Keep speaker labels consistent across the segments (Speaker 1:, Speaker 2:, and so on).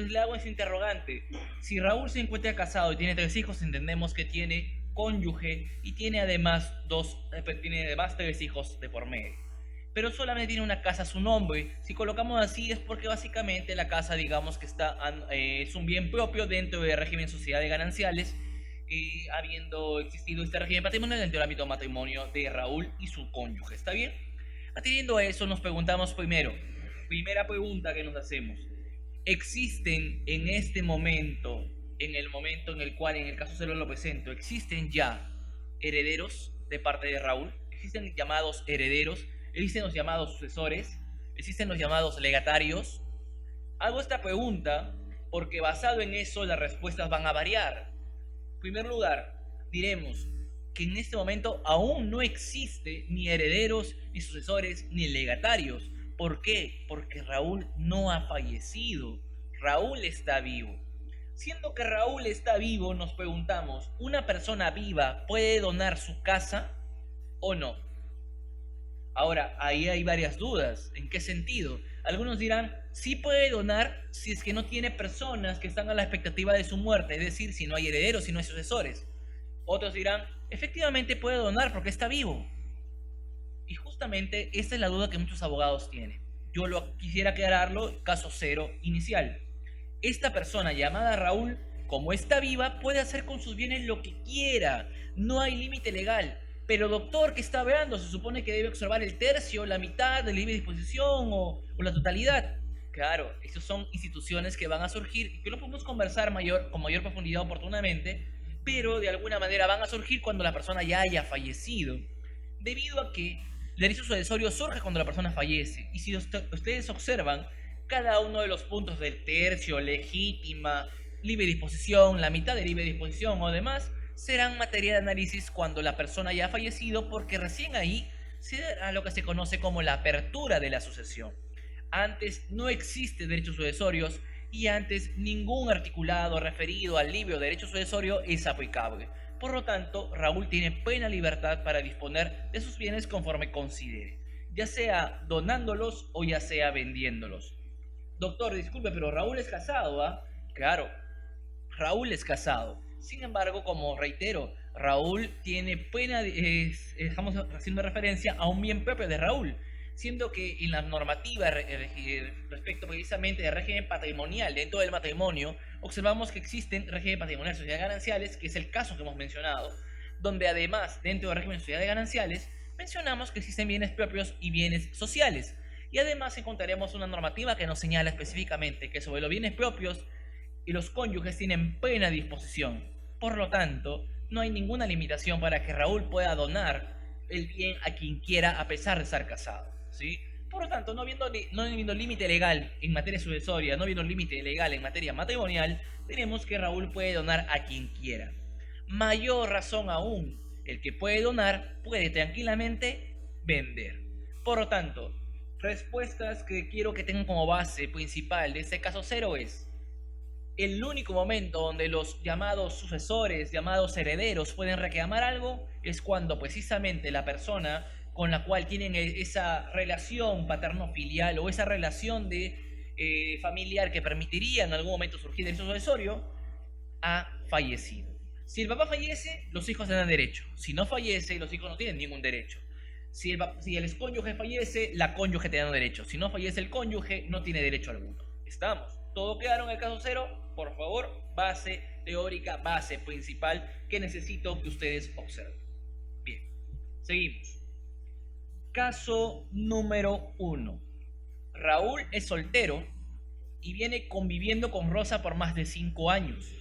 Speaker 1: Entonces le hago ese interrogante. Si Raúl se encuentra casado y tiene 3 hijos, entendemos que tiene cónyuge y tiene además tres hijos de por medio. Pero solamente tiene una casa a su nombre. Si colocamos así es porque básicamente la casa, digamos que es un bien propio dentro del régimen sociedades gananciales, habiendo existido este régimen patrimonial dentro del ámbito matrimonio de Raúl y su cónyuge. ¿Está bien? Atendiendo a eso, nos preguntamos primera pregunta que nos hacemos: ¿existen en este momento, en el momento en el cual en el caso cero lo presento, existen ya herederos de parte de Raúl? ¿Existen llamados herederos? ¿Existen los llamados sucesores? ¿Existen los llamados legatarios? Hago esta pregunta porque basado en eso las respuestas van a variar. En primer lugar, diremos que en este momento aún no existe ni herederos, ni sucesores, ni legatarios. ¿Por qué? Porque Raúl no ha fallecido. Raúl está vivo. Siendo que Raúl está vivo, nos preguntamos, ¿una persona viva puede donar su casa o no? Ahora, ahí hay varias dudas. ¿En qué sentido? Algunos dirán, sí puede donar si es que no tiene personas que están a la expectativa de su muerte, es decir, si no hay herederos, si no hay sucesores. Otros dirán, efectivamente puede donar porque está vivo. Y justamente esta es la duda que muchos abogados tienen. Yo quisiera aclararlo, caso cero inicial. Esta persona llamada Raúl, como está viva, puede hacer con sus bienes lo que quiera. No hay límite legal. Pero doctor, ¿qué está hablando? Se supone que debe observar el tercio, la mitad de libre disposición o la totalidad. Claro, estas son instituciones que van a surgir y que lo podemos conversar con mayor profundidad oportunamente, pero de alguna manera van a surgir cuando la persona ya haya fallecido, debido a que el derecho sucesorio surge cuando la persona fallece. Y si ustedes observan, cada uno de los puntos del tercio, legítima, libre disposición, la mitad de libre disposición o demás, serán materia de análisis cuando la persona ya ha fallecido, porque recién ahí se dará lo que se conoce como la apertura de la sucesión. Antes no existe derechos sucesorios y antes ningún articulado referido al libro de derecho sucesorio es aplicable. Por lo tanto, Raúl tiene plena libertad para disponer de sus bienes conforme considere, ya sea donándolos o ya sea vendiéndolos. Doctor, disculpe, pero Raúl es casado, ¿ah? Claro, Raúl es casado. Sin embargo, como reitero, Raúl tiene plena, estamos haciendo referencia a un bien propio de Raúl, siendo que en la normativa respecto precisamente del régimen patrimonial dentro del matrimonio, observamos que existen régimen patrimonial de sociedades gananciales, que es el caso que hemos mencionado, donde además dentro del régimen de sociedades gananciales mencionamos que existen bienes propios y bienes sociales, y además encontraremos una normativa que nos señala específicamente que sobre los bienes propios y los cónyuges tienen plena disposición. Por lo tanto, no hay ninguna limitación para que Raúl pueda donar el bien a quien quiera a pesar de estar casado, ¿sí? Por lo tanto, no habiendo límite legal en materia sucesoria, no habiendo límite legal en materia matrimonial, tenemos que Raúl puede donar a quien quiera. Mayor razón aún, el que puede donar puede tranquilamente vender. Por lo tanto, respuestas que quiero que tengan como base principal de este caso cero es: el único momento donde los llamados sucesores, llamados herederos, pueden reclamar algo es cuando precisamente la persona con la cual tienen esa relación paterno-filial o esa relación de familiar que permitiría en algún momento surgir el sucesorio ha fallecido. Si el papá fallece, los hijos tienen derecho. Si no fallece, los hijos no tienen ningún derecho. Si el cónyuge fallece, la cónyuge tiene derecho. Si no fallece el cónyuge, no tiene derecho alguno. ¿Estamos? ¿Todo claro en el caso cero? Por favor, base teórica, base principal que necesito que ustedes observen. Bien, seguimos. Caso número 1. Raúl es soltero y viene conviviendo con Rosa por más de 5 años.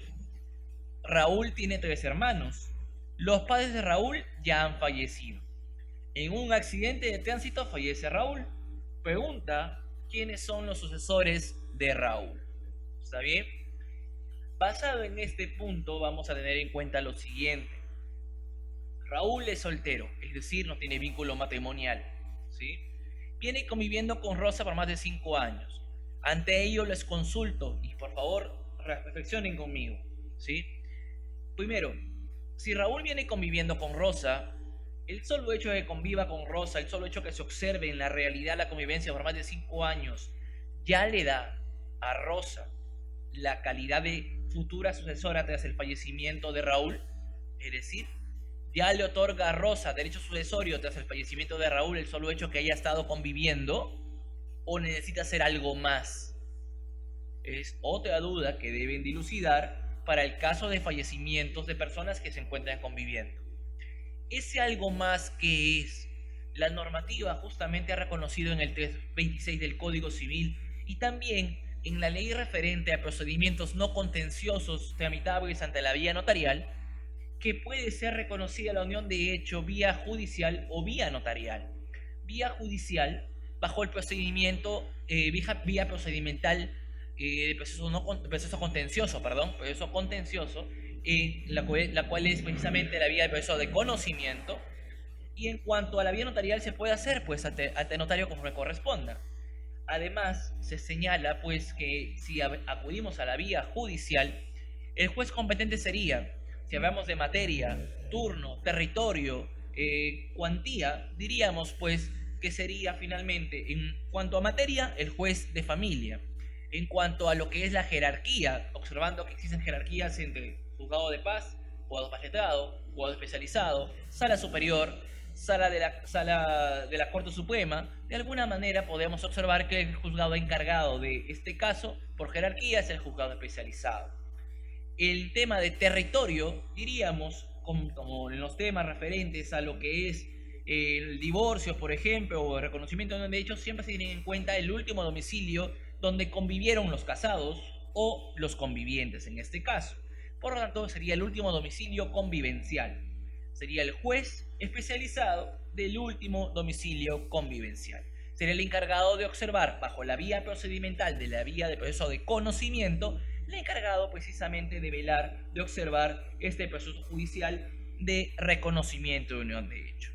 Speaker 1: Raúl tiene 3 hermanos. Los padres de Raúl ya han fallecido. En un accidente de tránsito fallece Raúl. Pregunta: ¿quiénes son los sucesores de Raúl? ¿Está bien? Basado en este punto, vamos a tener en cuenta lo siguiente. Raúl es soltero, es decir, no tiene vínculo matrimonial, ¿sí? Viene conviviendo con Rosa por más de 5 años. Ante ello les consulto, y por favor reflexionen conmigo, ¿sí? Primero, si Raúl viene conviviendo con Rosa, el solo hecho de que conviva con Rosa, el solo hecho de que se observe en la realidad la convivencia por más de 5 años, ya le da a Rosa la calidad de futura sucesora tras el fallecimiento de Raúl, es decir, ya le otorga a Rosa derecho sucesorio tras el fallecimiento de Raúl el solo hecho que haya estado conviviendo, o necesita hacer algo más. Es otra duda que deben dilucidar para el caso de fallecimientos de personas que se encuentran conviviendo. Ese algo más que es la normativa justamente ha reconocido en el 326 del Código Civil y también en la ley referente a procedimientos no contenciosos tramitables ante la vía notarial, que puede ser reconocida la unión de hecho vía judicial o vía notarial. Vía judicial, bajo el procedimiento, vía procedimental de proceso contencioso, la cual es precisamente la vía del proceso de conocimiento. Y en cuanto a la vía notarial, se puede hacer pues ante notario conforme corresponda. Además, se señala pues que si acudimos a la vía judicial, el juez competente sería, si hablamos de materia, turno, territorio, cuantía, diríamos pues que sería finalmente, en cuanto a materia, el juez de familia. En cuanto a lo que es la jerarquía, observando que existen jerarquías entre juzgado de paz, juzgado paz letrado, juzgado especializado, sala superior, sala de la Corte Suprema, de alguna manera podemos observar que el juzgado encargado de este caso, por jerarquía, es el juzgado especializado. El tema de territorio, diríamos, como en los temas referentes a lo que es el divorcio, por ejemplo, o el reconocimiento de derechos, siempre se tiene en cuenta el último domicilio donde convivieron los casados o los convivientes en este caso. Por lo tanto, sería el último domicilio convivencial. Sería el juez especializado del último domicilio convivencial. Sería el encargado de observar, bajo la vía procedimental de la vía de proceso de conocimiento, el encargado precisamente de velar, de observar este proceso judicial de reconocimiento de unión de hecho.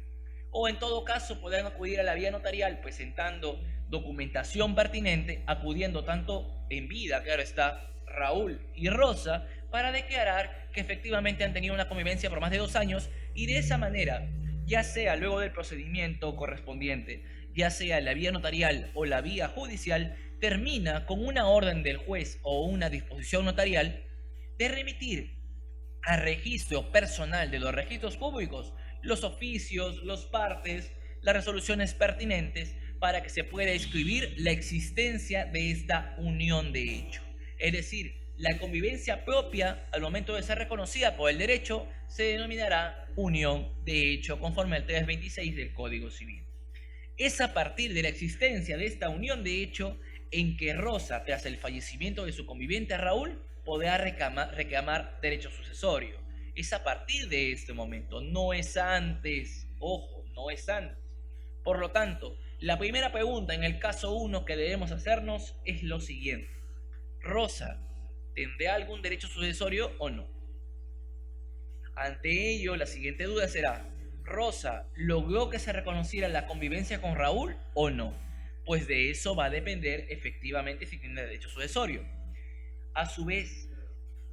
Speaker 1: O en todo caso podrán acudir a la vía notarial presentando documentación pertinente, acudiendo tanto en vida, claro está, Raúl y Rosa, para declarar que efectivamente han tenido una convivencia por más de 2 años y de esa manera, ya sea luego del procedimiento correspondiente, ya sea la vía notarial o la vía judicial, termina con una orden del juez o una disposición notarial de remitir a registro personal de los registros públicos los oficios, los partes, las resoluciones pertinentes para que se pueda escribir la existencia de esta unión de hecho. Es decir, la convivencia propia, al momento de ser reconocida por el derecho, se denominará unión de hecho conforme al 326 del Código Civil. Es a partir de la existencia de esta unión de hecho en que Rosa, tras el fallecimiento de su conviviente Raúl, podrá reclamar derecho sucesorio. Es a partir de este momento, no es antes, ojo, no es antes. Por lo tanto, la primera pregunta en el caso 1 que debemos hacernos es lo siguiente: ¿Rosa tendrá algún derecho sucesorio o no? Ante ello, la siguiente duda será: ¿Rosa logró que se reconociera la convivencia con Raúl o no? Pues de eso va a depender efectivamente si tiene derecho sucesorio. A su vez,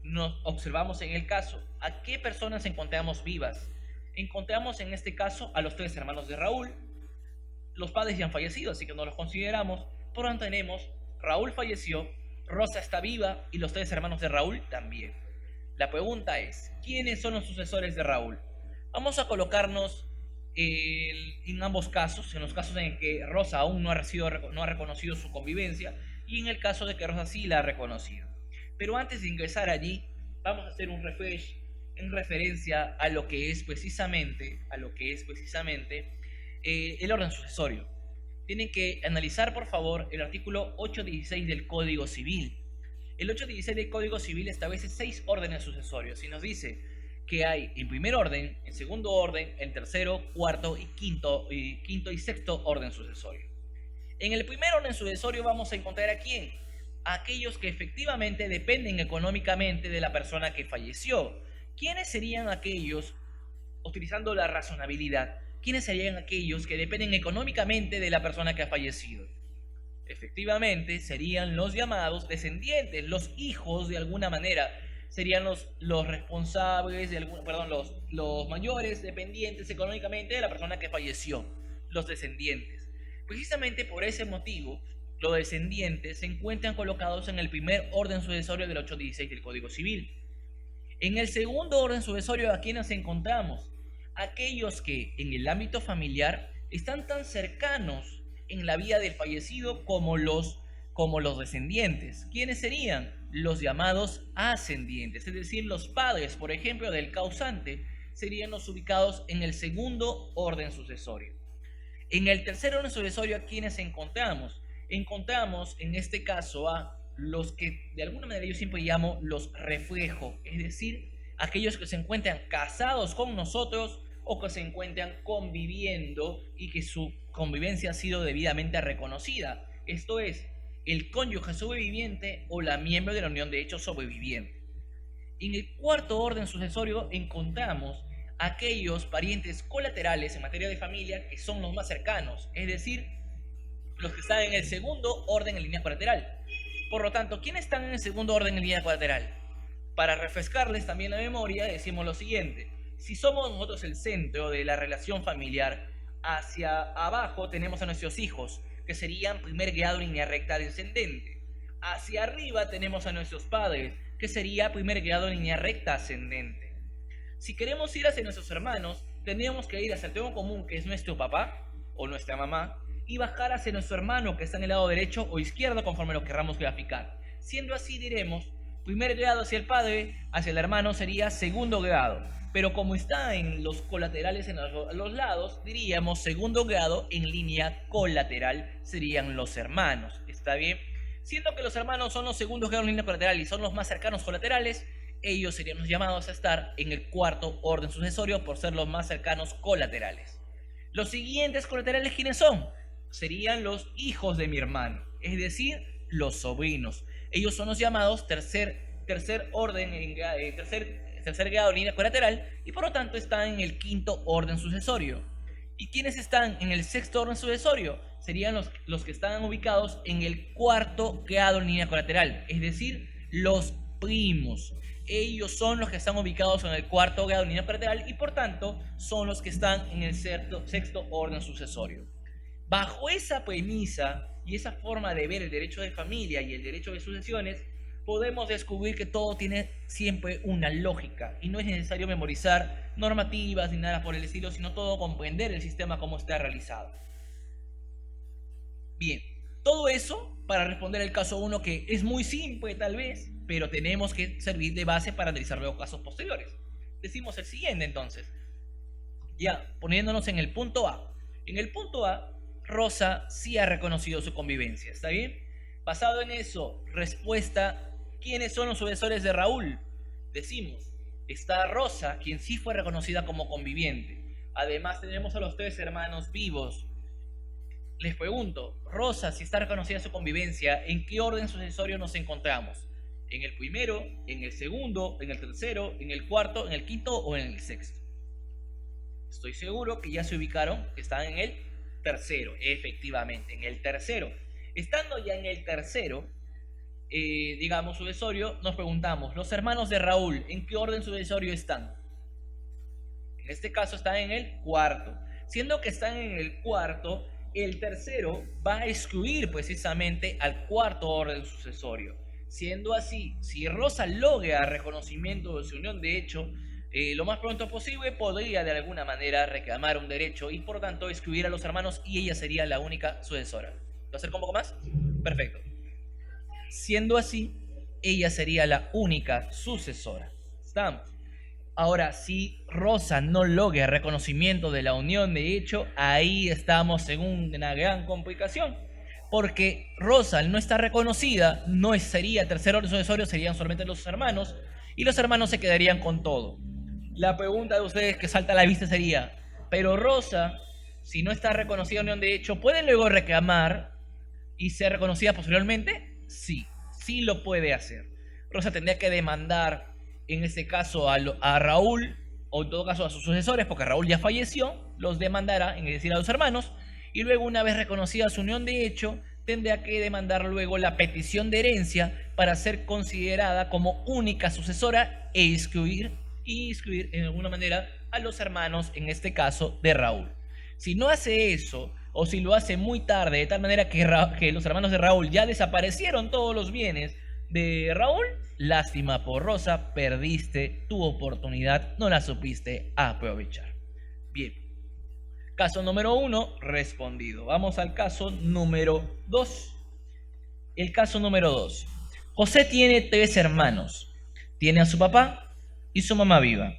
Speaker 1: nos observamos en el caso a qué personas encontramos vivas. Encontramos en este caso a los 3 hermanos de Raúl. Los padres ya han fallecido, así que no los consideramos. Por lo tanto tenemos Raúl falleció, Rosa está viva y los 3 hermanos de Raúl también. La pregunta es, ¿quiénes son los sucesores de Raúl? Vamos a colocarnos en ambos casos, en los casos en que Rosa aún no ha reconocido su convivencia y en el caso de que Rosa sí la ha reconocido. Pero antes de ingresar allí, vamos a hacer un refresh en referencia a lo que es precisamente, el orden sucesorio. Tienen que analizar, por favor, el artículo 816 del Código Civil. El 816 del Código Civil establece 6 órdenes sucesorios y nos dice que hay en primer orden, en segundo orden, en tercero, cuarto y quinto y sexto orden sucesorio. En el primer orden sucesorio vamos a encontrar a quién: a aquellos que efectivamente dependen económicamente de la persona que falleció. ¿Quiénes serían aquellos, utilizando la razonabilidad, quiénes serían aquellos que dependen económicamente de la persona que ha fallecido? Efectivamente, serían los llamados descendientes, los hijos de alguna manera, serían los responsables, los mayores dependientes económicamente de la persona que falleció, los descendientes. Precisamente por ese motivo, los descendientes se encuentran colocados en el primer orden sucesorio del 816 del Código Civil. En el segundo orden sucesorio, ¿a quiénes encontramos? Aquellos que en el ámbito familiar están tan cercanos en la vida del fallecido como los descendientes. ¿Quiénes serían? Los llamados ascendientes, es decir, los padres, por ejemplo, del causante, serían los ubicados en el segundo orden sucesorio. En el tercer orden sucesorio, ¿a quiénes encontramos? Encontramos en este caso a los que de alguna manera yo siempre llamo los reflejos, es decir, aquellos que se encuentran casados con nosotros o que se encuentran conviviendo y que su convivencia ha sido debidamente reconocida. Esto es, el cónyuge sobreviviente o la miembro de la unión de hecho sobreviviente. En el cuarto orden sucesorio encontramos aquellos parientes colaterales en materia de familia que son los más cercanos, es decir, los que están en el segundo orden en línea colateral. Por lo tanto, ¿quiénes están en el segundo orden en línea colateral? Para refrescarles también la memoria, decimos lo siguiente: si somos nosotros el centro de la relación familiar, hacia abajo tenemos a nuestros hijos, que serían primer grado en línea recta descendente. Hacia arriba tenemos a nuestros padres, que sería primer grado en línea recta ascendente. Si queremos ir hacia nuestros hermanos, tendríamos que ir hacia el tronco común, que es nuestro papá o nuestra mamá, y bajar hacia nuestro hermano, que está en el lado derecho o izquierdo, conforme lo queramos graficar. Siendo así, diremos, primer grado hacia el padre, hacia el hermano sería segundo grado. Pero como está en los colaterales en los lados, diríamos segundo grado en línea colateral serían los hermanos. ¿Está bien? Siendo que los hermanos son los segundos grados en línea colateral y son los más cercanos colaterales, ellos serían los llamados a estar en el cuarto orden sucesorio por ser los más cercanos colaterales. Los siguientes colaterales, ¿quiénes son? Serían los hijos de mi hermano, es decir, los sobrinos. Ellos son los llamados tercer grado en línea colateral y por lo tanto están en el quinto orden sucesorio. ¿Y quiénes están en el sexto orden sucesorio? Serían los que están ubicados en el cuarto grado en línea colateral, es decir, los primos. Ellos son los que están ubicados en el cuarto grado en línea colateral y por tanto son los que están en el sexto orden sucesorio. Bajo esa premisa y esa forma de ver el derecho de familia y el derecho de sucesiones, podemos descubrir que todo tiene siempre una lógica y no es necesario memorizar normativas ni nada por el estilo, sino todo comprender el sistema como está realizado. Bien, todo eso para responder el caso 1, que es muy simple tal vez, pero tenemos que servir de base para analizar luego casos posteriores. Decimos el siguiente entonces, ya poniéndonos en el punto A. En el punto A, Rosa sí ha reconocido su convivencia, ¿está bien? Basado en eso, respuesta: ¿quiénes son los sucesores de Raúl? Decimos, está Rosa, quien sí fue reconocida como conviviente. Además tenemos a los 3 hermanos vivos. Les pregunto, Rosa, si está reconocida su convivencia, ¿en qué orden sucesorio nos encontramos? ¿En el primero, en el segundo, en el tercero, en el cuarto, en el quinto o en el sexto? Estoy seguro que ya se ubicaron, que están en el tercero, efectivamente, en el tercero. Estando ya en el tercero, digamos, sucesorio, nos preguntamos, los hermanos de Raúl, ¿en qué orden sucesorio están? En este caso están en el cuarto. Siendo que están en el cuarto, el tercero va a excluir precisamente al cuarto orden sucesorio. Siendo así, si Rosa logra reconocimiento de su unión de hecho, lo más pronto posible podría de alguna manera reclamar un derecho y por tanto excluir a los hermanos y ella sería la única sucesora. ¿Lo acerco un poco más? Perfecto. Siendo así, ella sería la única sucesora. ¿Estamos? Ahora, si Rosa no logra reconocimiento de la unión de hecho, ahí estamos en una gran complicación. Porque Rosa, al no estar reconocida, no sería tercer orden sucesorio, serían solamente los hermanos, y los hermanos se quedarían con todo. La pregunta de ustedes que salta a la vista sería, pero Rosa, si no está reconocida unión de hecho, ¿puede luego reclamar y ser reconocida posteriormente? Sí, sí lo puede hacer. Rosa tendría que demandar, en este caso, a Raúl, o en todo caso a sus sucesores, porque Raúl ya falleció, los demandará, es decir, a los hermanos, y luego, una vez reconocida su unión de hecho, tendrá que demandar luego la petición de herencia para ser considerada como única sucesora e excluir en alguna manera a los hermanos, en este caso de Raúl. Si no hace eso, o si lo hace muy tarde, de tal manera que los hermanos de Raúl ya desaparecieron todos los bienes de Raúl, lástima por Rosa, perdiste tu oportunidad, no la supiste aprovechar. Bien, caso número 1, respondido. Vamos al caso número 2. El caso número 2. José tiene 3 hermanos. Tiene a su papá y su mamá viva.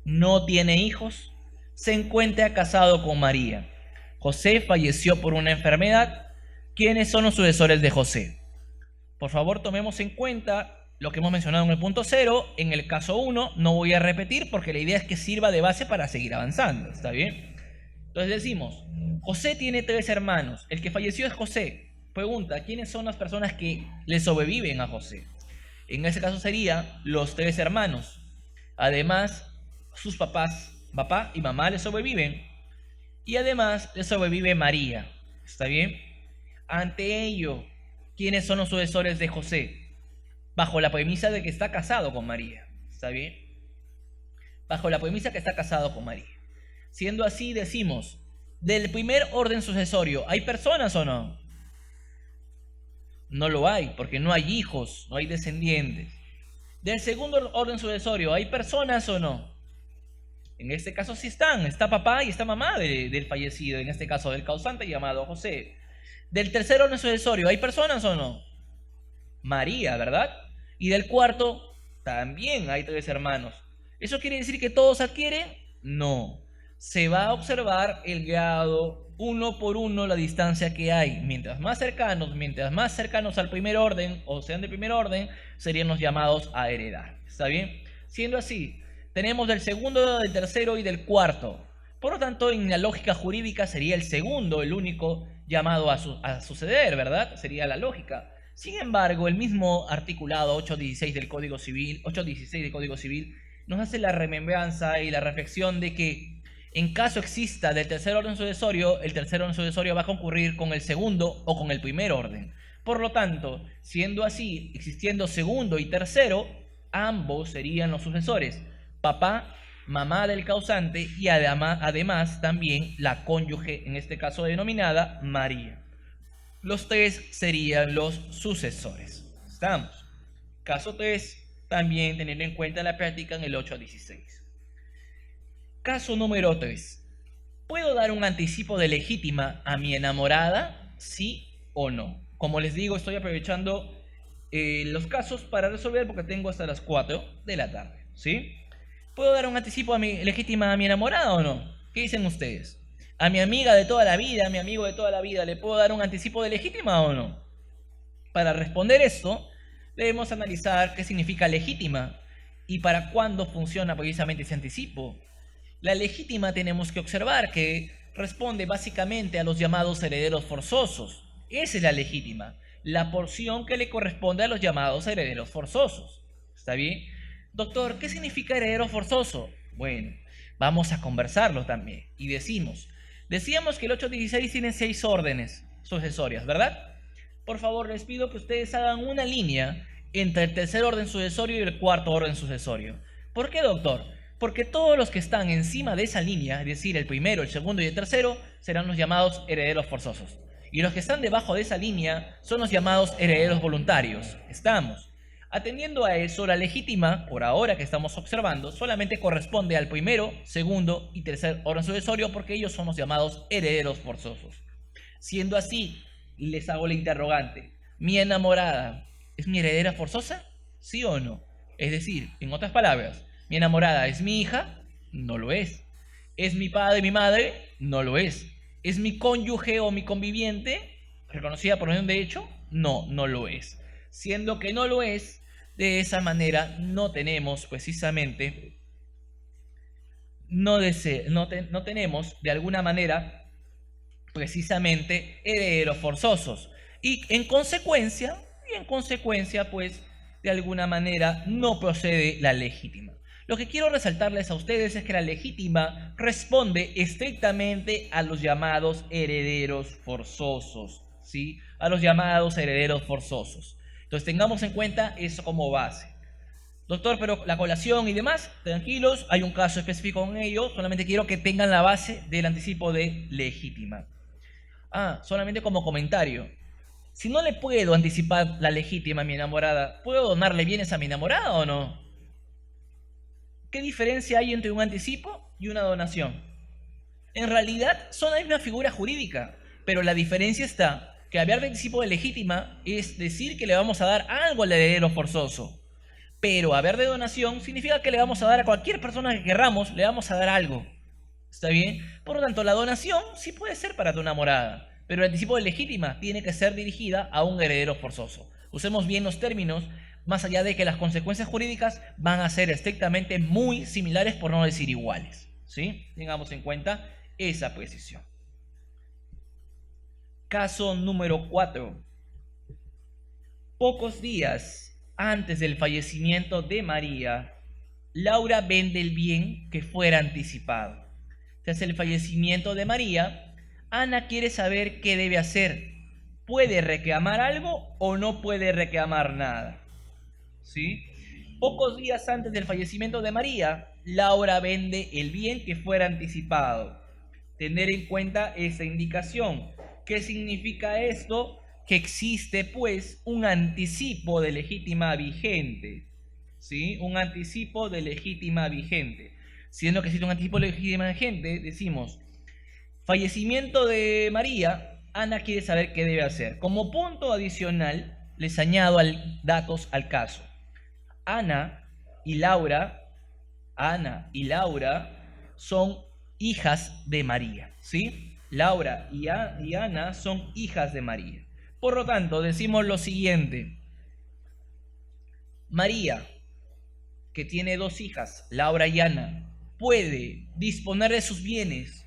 Speaker 1: No tiene hijos. Se encuentra casado con María. José falleció por una enfermedad. ¿Quiénes son los sucesores de José? Por favor, tomemos en cuenta lo que hemos mencionado en el punto 0. En el caso 1 no voy a repetir porque la idea es que sirva de base para seguir avanzando. ¿Está bien? Entonces decimos, José tiene 3 hermanos. El que falleció es José. Pregunta, ¿quiénes son las personas que le sobreviven a José? En ese caso serían los 3 hermanos. Además, sus papás, papá y mamá le sobreviven. Y además le sobrevive María. ¿Está bien? Ante ello, ¿quiénes son los sucesores de José? Bajo la premisa de que está casado con María. ¿Está bien? Bajo la premisa que está casado con María. Siendo así, decimos, del primer orden sucesorio, ¿hay personas o no? No lo hay, porque no hay hijos, no hay descendientes. Del segundo orden sucesorio, ¿hay personas o no? En este caso sí está papá y está mamá del fallecido, en este caso del causante llamado José. Del tercer orden sucesorio, ¿hay personas o no? María, ¿verdad? Y del cuarto, también hay 3 hermanos. ¿Eso quiere decir que todos adquieren? No. Se va a observar el grado uno por uno, la distancia que hay. Mientras más cercanos al primer orden, o sean de primer orden, serían los llamados a heredar. ¿Está bien? Siendo así, tenemos del segundo, del tercero y del cuarto. Por lo tanto, en la lógica jurídica sería el segundo el único llamado a suceder, ¿verdad? Sería la lógica. Sin embargo, el mismo articulado 816 del Código Civil, nos hace la remembranza y la reflexión de que en caso exista del tercer orden sucesorio, el tercer orden sucesorio va a concurrir con el segundo o con el primer orden. Por lo tanto, siendo así, existiendo segundo y tercero, ambos serían los sucesores. Papá, mamá del causante y además también la cónyuge, en este caso denominada María. Los 3 serían los sucesores. ¿Estamos? Caso 3, también teniendo en cuenta la práctica en el 816. Caso número 3. ¿Puedo dar un anticipo de legítima a mi enamorada? ¿Sí o no? Como les digo, estoy aprovechando los casos para resolver porque tengo hasta las 4 de la tarde. ¿Sí? ¿Puedo dar un anticipo legítima a mi enamorada o no? ¿Qué dicen ustedes? ¿A mi amiga de toda la vida, a mi amigo de toda la vida, le puedo dar un anticipo de legítima o no? Para responder esto, debemos analizar qué significa legítima y para cuándo funciona precisamente ese anticipo. La legítima tenemos que observar que responde básicamente a los llamados herederos forzosos. Esa es la legítima, la porción que le corresponde a los llamados herederos forzosos. ¿Está bien? Doctor, ¿qué significa heredero forzoso? Bueno, vamos a conversarlo también. Y decíamos que el 816 tiene 6 órdenes sucesorias, ¿verdad? Por favor, les pido que ustedes hagan una línea entre el tercer orden sucesorio y el cuarto orden sucesorio. ¿Por qué, doctor? Porque todos los que están encima de esa línea, es decir, el primero, el segundo y el tercero, serán los llamados herederos forzosos. Y los que están debajo de esa línea son los llamados herederos voluntarios. ¿Estamos? Atendiendo a eso, la legítima, por ahora que estamos observando, solamente corresponde al primero, segundo y tercer orden sucesorio porque ellos son los llamados herederos forzosos. Siendo así, les hago la interrogante. ¿Mi enamorada es mi heredera forzosa? ¿Sí o no? Es decir, en otras palabras, ¿mi enamorada es mi hija? No lo es. ¿Es mi padre y mi madre? No lo es. ¿Es mi cónyuge o mi conviviente reconocida por un derecho? No, no lo es. Siendo que no lo es, de esa manera no tenemos precisamente, no tenemos de alguna manera precisamente herederos forzosos. Y en consecuencia, pues, de alguna manera no procede la legítima. Lo que quiero resaltarles a ustedes es que la legítima responde estrictamente a los llamados herederos forzosos, ¿sí? A los llamados herederos forzosos. Entonces tengamos en cuenta eso como base. Doctor, pero la colación y demás, tranquilos, hay un caso específico en ello, solamente quiero que tengan la base del anticipo de legítima. Ah, solamente como comentario. Si no le puedo anticipar la legítima a mi enamorada, ¿puedo donarle bienes a mi enamorada o no? ¿Qué diferencia hay entre un anticipo y una donación? En realidad son la misma figura jurídica, pero la diferencia está que hablar de anticipo de legítima es decir que le vamos a dar algo al heredero forzoso. Pero haber de donación significa que le vamos a dar a cualquier persona que querramos, le vamos a dar algo. ¿Está bien? Por lo tanto, la donación sí puede ser para tu enamorada, pero el anticipo de legítima tiene que ser dirigida a un heredero forzoso. Usemos bien los términos, más allá de que las consecuencias jurídicas van a ser estrictamente muy similares, por no decir iguales. ¿Sí? Tengamos en cuenta esa precisión. Caso número 4. Pocos días antes del fallecimiento de María, Laura vende el bien que fuera anticipado. Tras el fallecimiento de María, Ana quiere saber qué debe hacer. ¿Puede reclamar algo o no puede reclamar nada? ¿Sí? Pocos días antes del fallecimiento de María, Laura vende el bien que fuera anticipado. Tener en cuenta esa indicación. ¿Qué significa esto? Que existe pues un anticipo de legítima vigente. ¿Sí? Un anticipo de legítima vigente. Siendo que existe un anticipo de legítima vigente, decimos, fallecimiento de María, Ana quiere saber qué debe hacer. Como punto adicional, les añado datos al caso. Ana y Laura son hijas de María, ¿sí? Laura y Ana son hijas de María. Por lo tanto, decimos lo siguiente. María, que tiene dos hijas, Laura y Ana, ¿puede disponer de sus bienes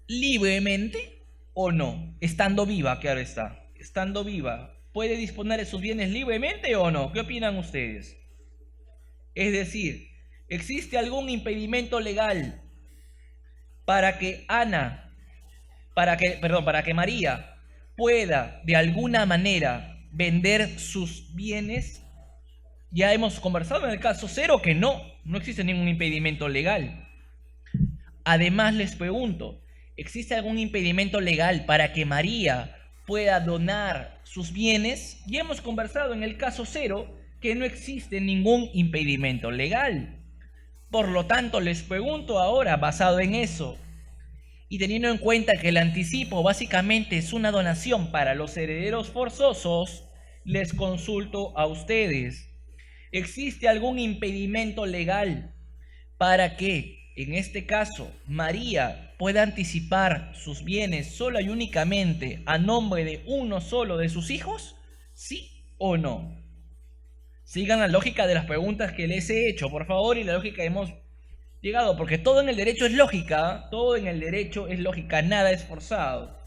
Speaker 1: libremente o no? Estando viva, claro está. Estando viva, ¿puede disponer de sus bienes libremente o no? ¿Qué opinan ustedes? Es decir, ¿existe algún impedimento legal para que María pueda de alguna manera vender sus bienes? Ya hemos conversado en el caso 0 que no existe ningún impedimento legal. Además les pregunto, ¿existe algún impedimento legal para que María pueda donar sus bienes? Ya hemos conversado en el caso 0 que no existe ningún impedimento legal. Por lo tanto, les pregunto ahora, basado en eso, y teniendo en cuenta que el anticipo básicamente es una donación para los herederos forzosos, les consulto a ustedes. ¿Existe algún impedimento legal para que, en este caso, María pueda anticipar sus bienes solo y únicamente a nombre de uno solo de sus hijos? ¿Sí o no? Sigan la lógica de las preguntas que les he hecho, por favor, y la lógica que hemos llegado, porque todo en el derecho es lógica, todo en el derecho es lógica, nada es forzado.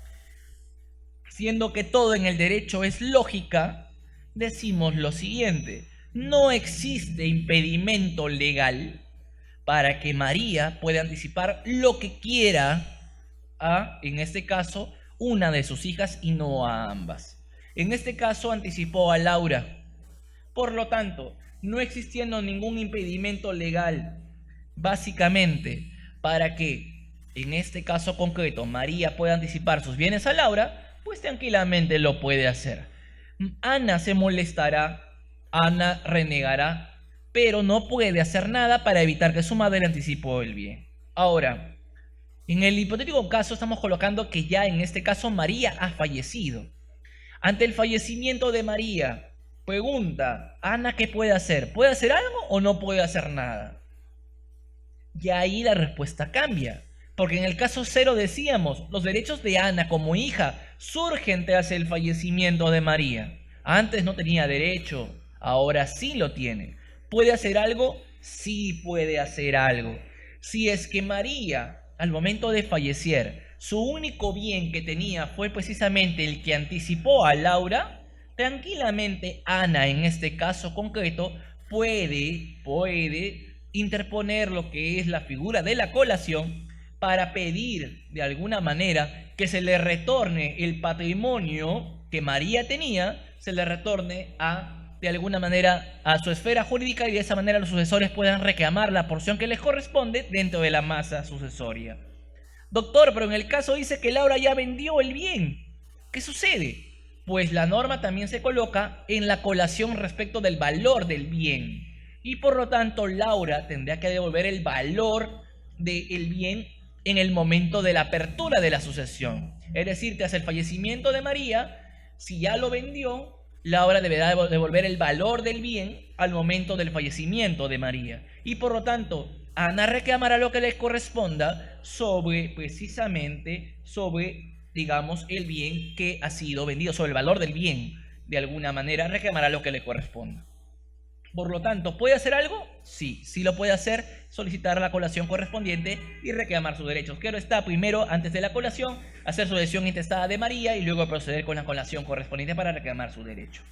Speaker 1: Siendo que todo en el derecho es lógica, decimos lo siguiente: no existe impedimento legal para que María pueda anticipar lo que quiera a, en este caso, una de sus hijas y no a ambas. En este caso anticipó a Laura. Por lo tanto, no existiendo ningún impedimento legal, básicamente, para que, en este caso concreto, María pueda anticipar sus bienes a Laura, pues tranquilamente lo puede hacer. Ana se molestará, Ana renegará, pero no puede hacer nada para evitar que su madre le anticipe el bien. Ahora, en el hipotético caso estamos colocando que ya en este caso María ha fallecido. Ante el fallecimiento de María, pregunta, Ana, ¿qué puede hacer? ¿Puede hacer algo o no puede hacer nada? Y ahí la respuesta cambia. Porque en el caso 0 decíamos, los derechos de Ana como hija surgen tras el fallecimiento de María. Antes no tenía derecho, ahora sí lo tiene. ¿Puede hacer algo? Sí puede hacer algo. Si es que María, al momento de fallecer, su único bien que tenía fue precisamente el que anticipó a Laura, tranquilamente Ana, en este caso concreto, puede interponer lo que es la figura de la colación para pedir de alguna manera que se le retorne el patrimonio que María tenía, se le retorne de alguna manera a su esfera jurídica, y de esa manera los sucesores puedan reclamar la porción que les corresponde dentro de la masa sucesoria. Doctor, pero en el caso dice que Laura ya vendió el bien. ¿Qué sucede? Pues la norma también se coloca en la colación respecto del valor del bien. Y por lo tanto, Laura tendría que devolver el valor del bien en el momento de la apertura de la sucesión. Es decir, tras el fallecimiento de María, si ya lo vendió, Laura deberá devolver el valor del bien al momento del fallecimiento de María. Y por lo tanto, Ana reclamará lo que le corresponda precisamente sobre, digamos, el bien que ha sido vendido, sobre el valor del bien. De alguna manera reclamará lo que le corresponda. Por lo tanto, ¿puede hacer algo? Sí, sí lo puede hacer, solicitar la colación correspondiente y reclamar sus derechos. Claro está, primero, antes de la colación, hacer su decisión intestada de María y luego proceder con la colación correspondiente para reclamar su derecho.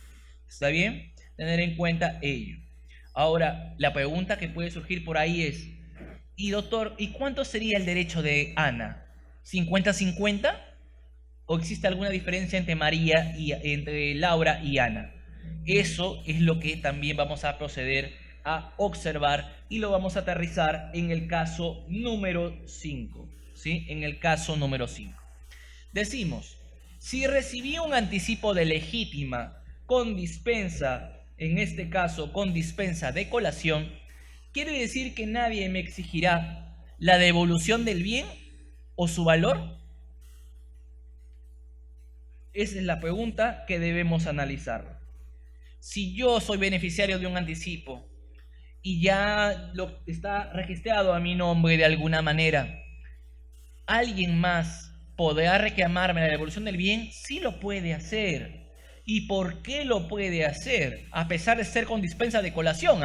Speaker 1: ¿Está bien? Tener en cuenta ello. Ahora, la pregunta que puede surgir por ahí es, y doctor, ¿y cuánto sería el derecho de Ana? ¿50-50? ¿O existe alguna diferencia entre María y entre Laura y Ana? Eso es lo que también vamos a proceder a observar y lo vamos a aterrizar en el caso número 5. ¿Sí? En el caso número 5. Decimos, si recibí un anticipo de legítima con dispensa, en este caso con dispensa de colación, ¿quiere decir que nadie me exigirá la devolución del bien o su valor? Esa es la pregunta que debemos analizar. Si yo soy beneficiario de un anticipo y ya lo está registrado a mi nombre de alguna manera, ¿alguien más podrá reclamarme la devolución del bien? Sí lo puede hacer. ¿Y por qué lo puede hacer? A pesar de ser con dispensa de colación,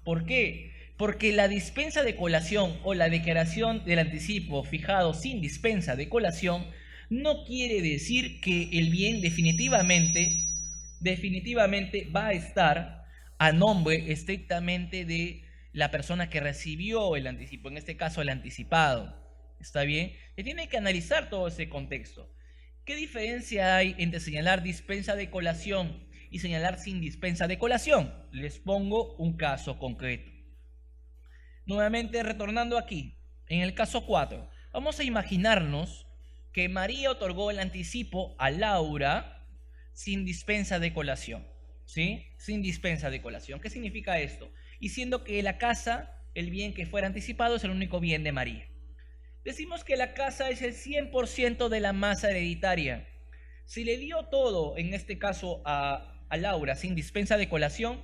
Speaker 1: ¿Por qué? Porque la dispensa de colación o la declaración del anticipo fijado sin dispensa de colación no quiere decir que el bien definitivamente va a estar a nombre estrictamente de la persona que recibió el anticipo, en este caso el anticipado. ¿Está bien? Se tiene que analizar todo ese contexto. ¿Qué diferencia hay entre señalar dispensa de colación y señalar sin dispensa de colación? Les pongo un caso concreto. Nuevamente retornando aquí, en el caso 4, vamos a imaginarnos que María otorgó el anticipo a Laura sin dispensa de colación, ¿sí? Sin dispensa de colación. ¿Qué significa esto? Y siendo que la casa, el bien que fuera anticipado, es el único bien de María. Decimos que la casa es el 100% de la masa hereditaria. Si le dio todo, en este caso a Laura, sin dispensa de colación,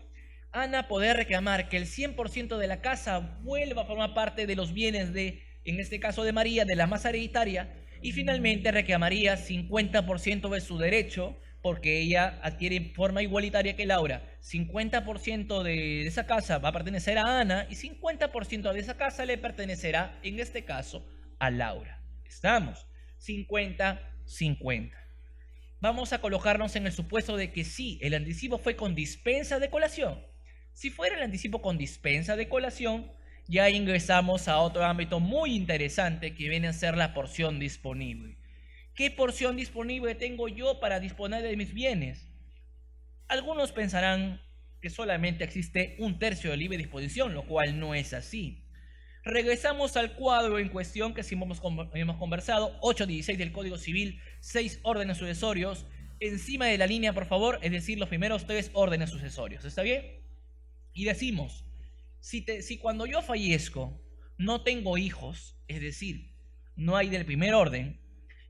Speaker 1: Ana podrá reclamar que el 100% de la casa vuelva a formar parte de los bienes de, en este caso de María, de la masa hereditaria, y finalmente reclamaría 50% de su derecho, porque ella adquiere en forma igualitaria que Laura. 50% de esa casa va a pertenecer a Ana y 50% de esa casa le pertenecerá, en este caso, a Laura. ¿Estamos? 50-50. Vamos a colocarnos en el supuesto de que sí, el anticipo fue con dispensa de colación. Si fuera el anticipo con dispensa de colación, ya ingresamos a otro ámbito muy interesante que viene a ser la porción disponible. ¿Qué porción disponible tengo yo para disponer de mis bienes? Algunos pensarán que solamente existe un tercio de libre disposición, lo cual no es así. Regresamos al cuadro en cuestión que sí hemos conversado, 8.16 del Código Civil, 6 órdenes sucesorios, encima de la línea, por favor, es decir, los primeros 3 órdenes sucesorios, ¿está bien? Y decimos, si cuando yo fallezco no tengo hijos, es decir, no hay del primer orden,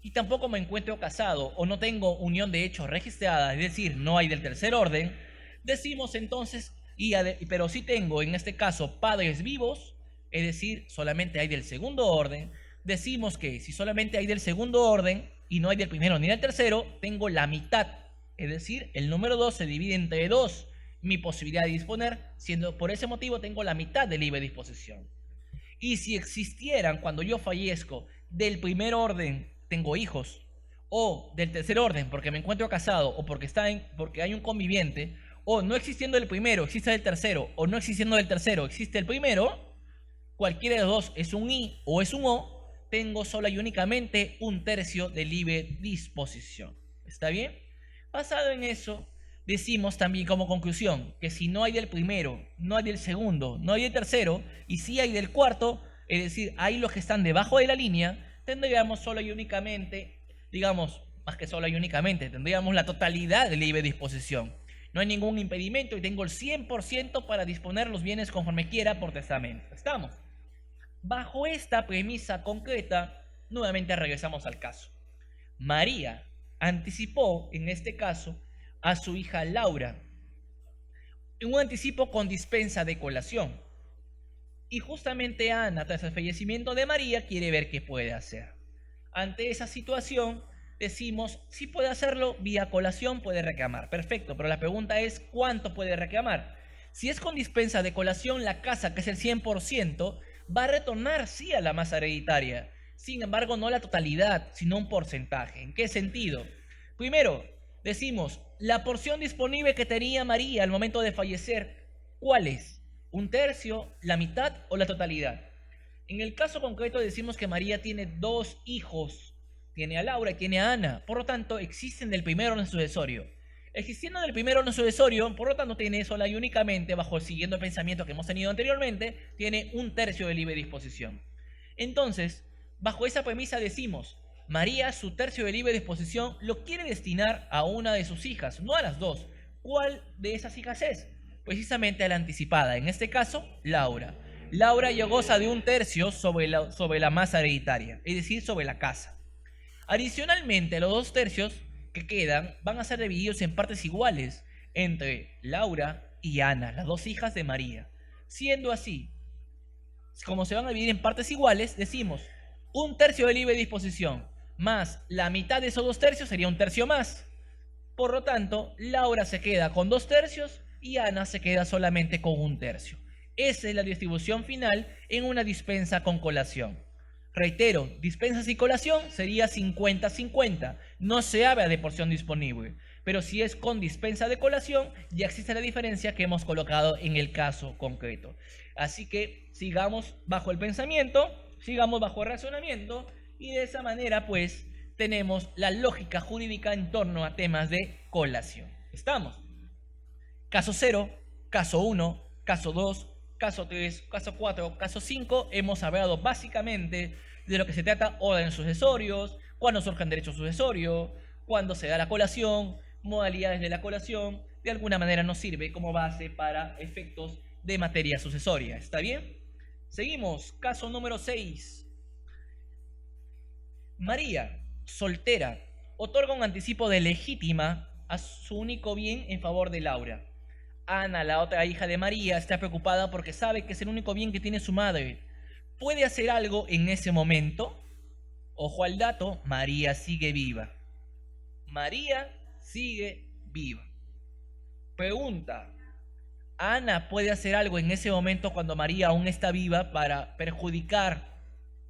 Speaker 1: y tampoco me encuentro casado o no tengo unión de hechos registrada, es decir, no hay del tercer orden, decimos entonces, pero sí tengo en este caso padres vivos, es decir, solamente hay del segundo orden, decimos que si solamente hay del segundo orden y no hay del primero ni del tercero, tengo la mitad, es decir, el número 2 se divide entre 2, mi posibilidad de disponer, siendo por ese motivo tengo la mitad de libre disposición. Y si existieran cuando yo fallezco del primer orden, tengo hijos, o del tercer orden porque me encuentro casado o porque hay un conviviente, o no existiendo el primero existe el tercero, o no existiendo el tercero existe el primero, cualquiera de los dos es un I o es un O, tengo sola y únicamente un tercio de libre disposición. ¿Está bien? Basado en eso, decimos también como conclusión que si no hay del primero, no hay del segundo, no hay del tercero, y sí hay del cuarto, es decir, hay los que están debajo de la línea, tendríamos solo y únicamente, digamos, más que solo y únicamente, tendríamos la totalidad de libre disposición. No hay ningún impedimento y tengo el 100% para disponer los bienes conforme quiera por testamento. ¿Estamos? Bajo esta premisa concreta, nuevamente regresamos al caso. María anticipó, en este caso, a su hija Laura, en un anticipo con dispensa de colación. Y justamente Ana, tras el fallecimiento de María, quiere ver qué puede hacer. Ante esa situación, decimos, si puede hacerlo vía colación, puede reclamar. Perfecto, pero la pregunta es, ¿cuánto puede reclamar? Si es con dispensa de colación, la casa, que es el 100%, va a retornar sí a la masa hereditaria. Sin embargo, no la totalidad, sino un porcentaje. ¿En qué sentido? Primero, decimos, la porción disponible que tenía María al momento de fallecer, ¿cuál es? ¿Un tercio, la mitad o la totalidad? En el caso concreto decimos que María tiene dos hijos, tiene a Laura y tiene a Ana, por lo tanto existen del primer orden sucesorio. Existiendo del primer orden sucesorio, por lo tanto tiene sola y únicamente, bajo el siguiente pensamiento que hemos tenido anteriormente, tiene un tercio de libre disposición. Entonces, bajo esa premisa decimos, María su tercio de libre disposición lo quiere destinar a una de sus hijas, no a las dos. ¿Cuál de esas hijas es? Precisamente a la anticipada, en este caso, Laura. Laura ya goza de un tercio sobre la masa hereditaria, es decir, sobre la casa. Adicionalmente, los dos tercios que quedan van a ser divididos en partes iguales entre Laura y Ana, las dos hijas de María. Siendo así, como se van a dividir en partes iguales, decimos un tercio de libre disposición más la mitad de esos dos tercios sería un tercio más. Por lo tanto, Laura se queda con dos tercios y Ana se queda solamente con un tercio. Esa es la distribución final en una dispensa con colación. Reitero, dispensas y colación sería 50-50. No se habla de porción disponible. Pero si es con dispensa de colación, ya existe la diferencia que hemos colocado en el caso concreto. Así que sigamos bajo el pensamiento, sigamos bajo el razonamiento y de esa manera pues tenemos la lógica jurídica en torno a temas de colación. ¿Estamos? Caso 0, caso 1, caso 2, caso 3, caso 4, caso 5, hemos hablado básicamente de lo que se trata orden sucesorios, cuándo surgen derechos sucesorios, cuándo se da la colación, modalidades de la colación, de alguna manera nos sirve como base para efectos de materia sucesoria. ¿Está bien? Seguimos, caso número 6. María, soltera, otorga un anticipo de legítima a su único bien en favor de Laura. Ana, la otra hija de María, está preocupada porque sabe que es el único bien que tiene su madre. ¿Puede hacer algo en ese momento? Ojo al dato, María sigue viva. María sigue viva. Pregunta, ¿Ana puede hacer algo en ese momento cuando María aún está viva para perjudicar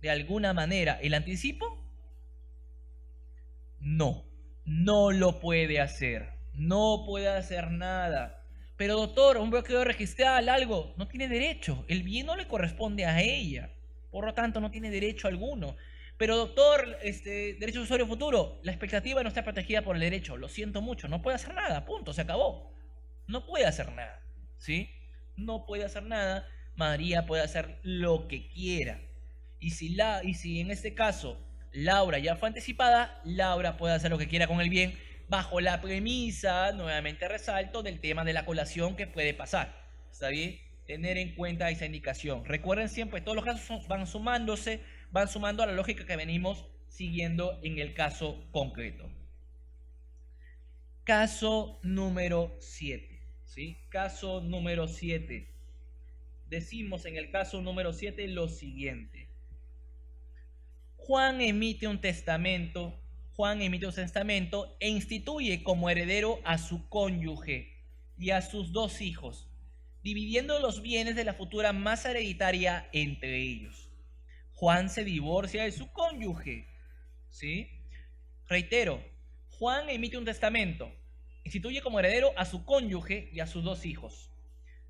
Speaker 1: de alguna manera el anticipo? No, no lo puede hacer. No puede hacer nada. Pero doctor, un bloqueo registral, algo, no tiene derecho. El bien no le corresponde a ella. Por lo tanto, no tiene derecho alguno. Pero doctor, derecho sucesorio futuro, la expectativa no está protegida por el derecho. Lo siento mucho, no puede hacer nada, punto, se acabó. No puede hacer nada, ¿sí? No puede hacer nada. María puede hacer lo que quiera. Y si en este caso Laura ya fue anticipada, Laura puede hacer lo que quiera con el bien, bajo la premisa, nuevamente resalto, del tema de la colación que puede pasar. ¿Está bien? Tener en cuenta esa indicación. Recuerden siempre, todos los casos van sumándose, van sumando a la lógica que venimos siguiendo en el caso concreto. Caso número 7. ¿Sí? Caso número 7. Decimos en el caso número 7 lo siguiente. Juan emite un testamento e instituye como heredero a su cónyuge y a sus dos hijos, dividiendo los bienes de la futura masa hereditaria entre ellos. Juan se divorcia de su cónyuge, ¿sí? Reitero, Juan emite un testamento, instituye como heredero a su cónyuge y a sus dos hijos,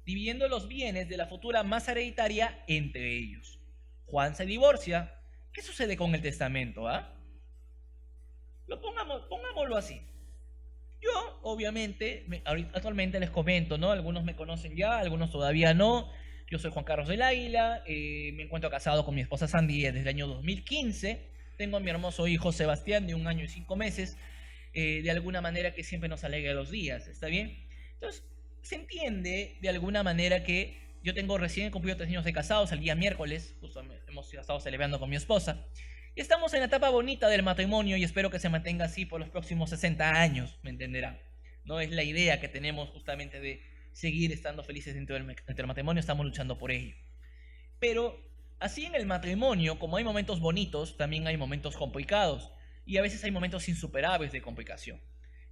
Speaker 1: dividiendo los bienes de la futura masa hereditaria entre ellos. Juan se divorcia. ¿Qué sucede con el testamento? Pongámoslo así. Yo, obviamente, actualmente les comento, ¿no? Algunos me conocen ya, algunos todavía no. Yo soy Juan Carlos del Águila, me encuentro casado con mi esposa Sandy desde el año 2015. tengo a mi hermoso hijo Sebastián de 1 año y 5 meses, de alguna manera que siempre nos alegra los días, ¿está bien? Entonces, se entiende de alguna manera que yo tengo recién cumplido 3 años de casados el día miércoles, justo hemos estado celebrando con mi esposa, y estamos en la etapa bonita del matrimonio y espero que se mantenga así por los próximos 60 años, me entenderán. No es la idea que tenemos justamente de seguir estando felices dentro del matrimonio, estamos luchando por ello. Pero así en el matrimonio, como hay momentos bonitos, también hay momentos complicados y a veces hay momentos insuperables de complicación.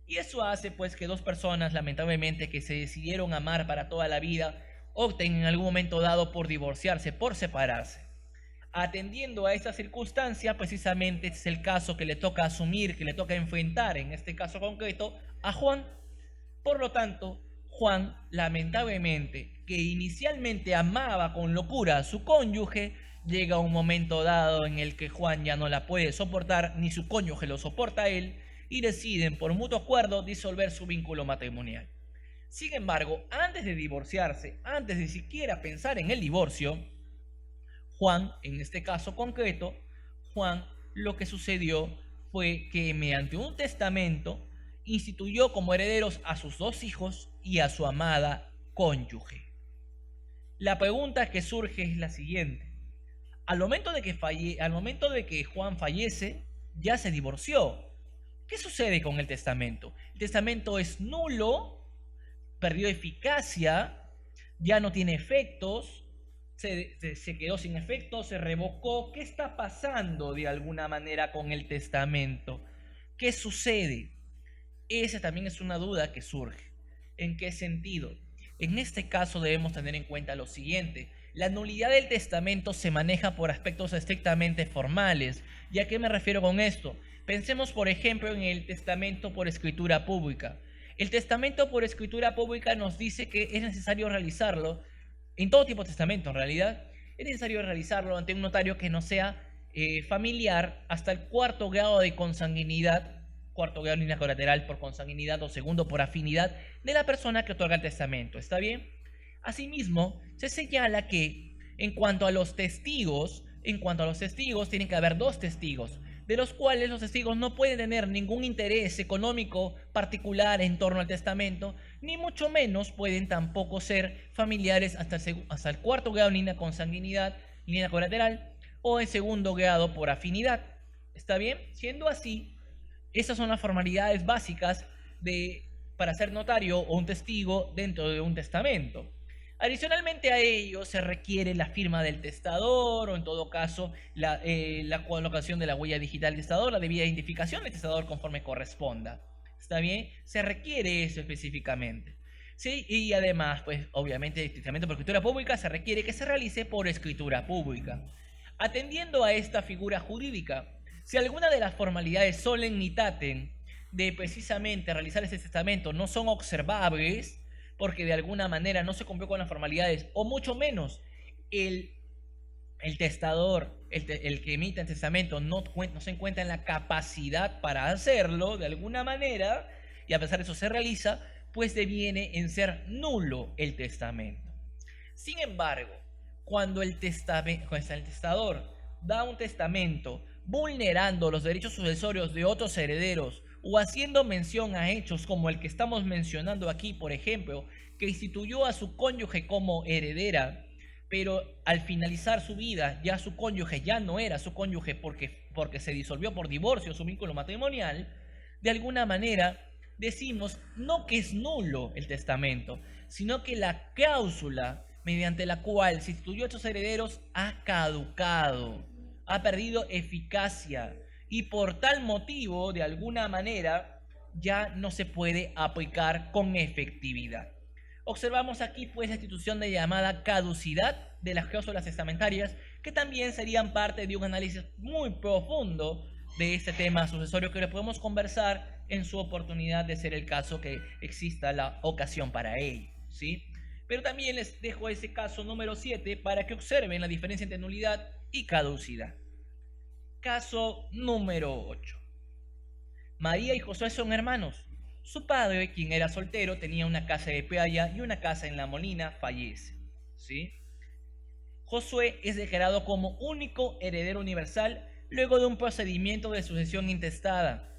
Speaker 1: Y eso hace pues que dos personas, lamentablemente, que se decidieron amar para toda la vida, opten en algún momento dado por divorciarse, por separarse. Atendiendo a esta circunstancia, precisamente es el caso que le toca asumir, que le toca enfrentar, en este caso concreto, a Juan. Por lo tanto, Juan, lamentablemente, que inicialmente amaba con locura a su cónyuge, llega un momento dado en el que Juan ya no la puede soportar, ni su cónyuge lo soporta a él, y deciden por mutuo acuerdo disolver su vínculo matrimonial. Sin embargo, antes de divorciarse, antes de siquiera pensar en el divorcio, Juan, en este caso concreto, Juan, lo que sucedió fue que mediante un testamento instituyó como herederos a sus 2 hijos y a su amada cónyuge. La pregunta que surge es la siguiente. Al momento de que Juan fallece, ya se divorció. ¿Qué sucede con el testamento? El testamento es nulo, perdió eficacia, ya no tiene efectos, se quedó sin efectos, se revocó. ¿Qué está pasando de alguna manera con el testamento? ¿Qué sucede? Esa también es una duda que surge. ¿En qué sentido? En este caso debemos tener en cuenta lo siguiente. La nulidad del testamento se maneja por aspectos estrictamente formales. ¿Y a qué me refiero con esto? Pensemos, por ejemplo, en el testamento por escritura pública. El testamento por escritura pública nos dice que es necesario realizarlo, en todo tipo de testamento en realidad, es necesario realizarlo ante un notario que no sea familiar hasta el 4.º grado de consanguinidad, 4.º grado en línea colateral por consanguinidad o 2.º por afinidad de la persona que otorga el testamento. ¿Está bien? Asimismo, se señala que en cuanto a los testigos, tienen que haber 2 testigos, de los cuales los testigos no pueden tener ningún interés económico particular en torno al testamento, ni mucho menos pueden tampoco ser familiares hasta el 4.º grado en línea consanguinidad, línea colateral, o en 2.º grado por afinidad. ¿Está bien? Siendo así, esas son las formalidades básicas para ser notario o un testigo dentro de un testamento. Adicionalmente a ello se requiere la firma del testador o en todo caso la colocación de la huella digital del testador, la debida identificación del testador conforme corresponda. ¿Está bien? Se requiere eso específicamente. Sí, y además, pues obviamente el testamento por escritura pública se requiere que se realice por escritura pública. Atendiendo a esta figura jurídica, si alguna de las formalidades solemnitatem de precisamente realizar ese testamento no son observables, porque de alguna manera no se cumplió con las formalidades, o mucho menos el testador, el que emite el testamento, no se encuentra en la capacidad para hacerlo de alguna manera, y a pesar de eso se realiza, pues deviene en ser nulo el testamento. Sin embargo, cuando el testador da un testamento vulnerando los derechos sucesorios de otros herederos, o haciendo mención a hechos como el que estamos mencionando aquí, por ejemplo, que instituyó a su cónyuge como heredera, pero al finalizar su vida ya su cónyuge ya no era su cónyuge porque se disolvió por divorcio su vínculo matrimonial, de alguna manera decimos no que es nulo el testamento, sino que la cláusula mediante la cual se instituyó a estos herederos ha caducado, ha perdido eficacia, y por tal motivo, de alguna manera, ya no se puede aplicar con efectividad. Observamos aquí pues la institución de llamada caducidad de las cláusulas testamentarias, que también serían parte de un análisis muy profundo de este tema sucesorio que lo podemos conversar en su oportunidad de ser el caso que exista la ocasión para ello, ¿sí? Pero también les dejo ese caso número 7 para que observen la diferencia entre nulidad y caducidad. Caso número 8. María y Josué son hermanos. Su padre, quien era soltero, tenía una casa de playa y una casa en La Molina, fallece. ¿Sí? Josué es declarado como único heredero universal, luego de un procedimiento de sucesión intestada.